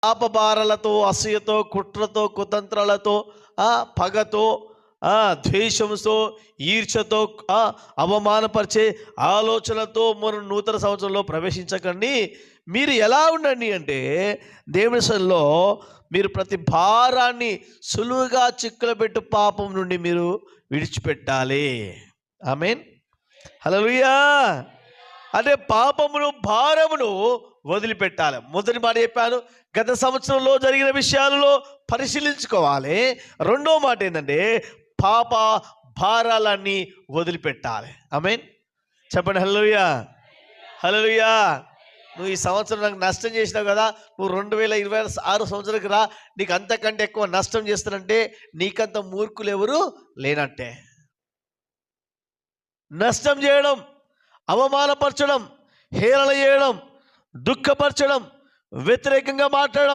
పాపభారాలతో, అసూయతో, కుట్రతో, కుతంత్రాలతో, పగతో, ద్వేషంతో, ఈర్ష్యతో, అవమానపరిచే ఆలోచనలతో మనం నూతన సంవత్సరంలో ప్రవేశించకండి. మీరు ఎలా ఉండండి అంటే దేవుని సన్నిధిలో మీరు ప్రతి భారాన్ని సులువుగా చిక్కులు పెట్టు పాపం నుండి మీరు విడిచిపెట్టాలి. ఆమేన్. హల్లెలూయా. అదే పాపమును భారమును వదిలిపెట్టాలి. మొదటి మాట చెప్పాను, గత సంవత్సరంలో జరిగిన విషయాలలో పరిశీలించుకోవాలి. రెండో మాట ఏంటంటే పాప భారాలన్నీ వదిలిపెట్టాలి. ఆమేన్. చెప్పండి హల్లెలూయా. హల్లెలూయా. నువ్వు ఈ సంవత్సరం నాకు నష్టం చేసినావు కదా, నువ్వు 2026 సంవత్సరానికి రా, నీకు అంతకంటే ఎక్కువ నష్టం చేస్తానంటే నీకంత మూర్ఖులు ఎవరు లేనట్టే. నష్టం చేయడం, అవమానపరచడం, హేళన చేయడం, దుఃఖపరచడం, వ్యతిరేకంగా మాట్లాడడం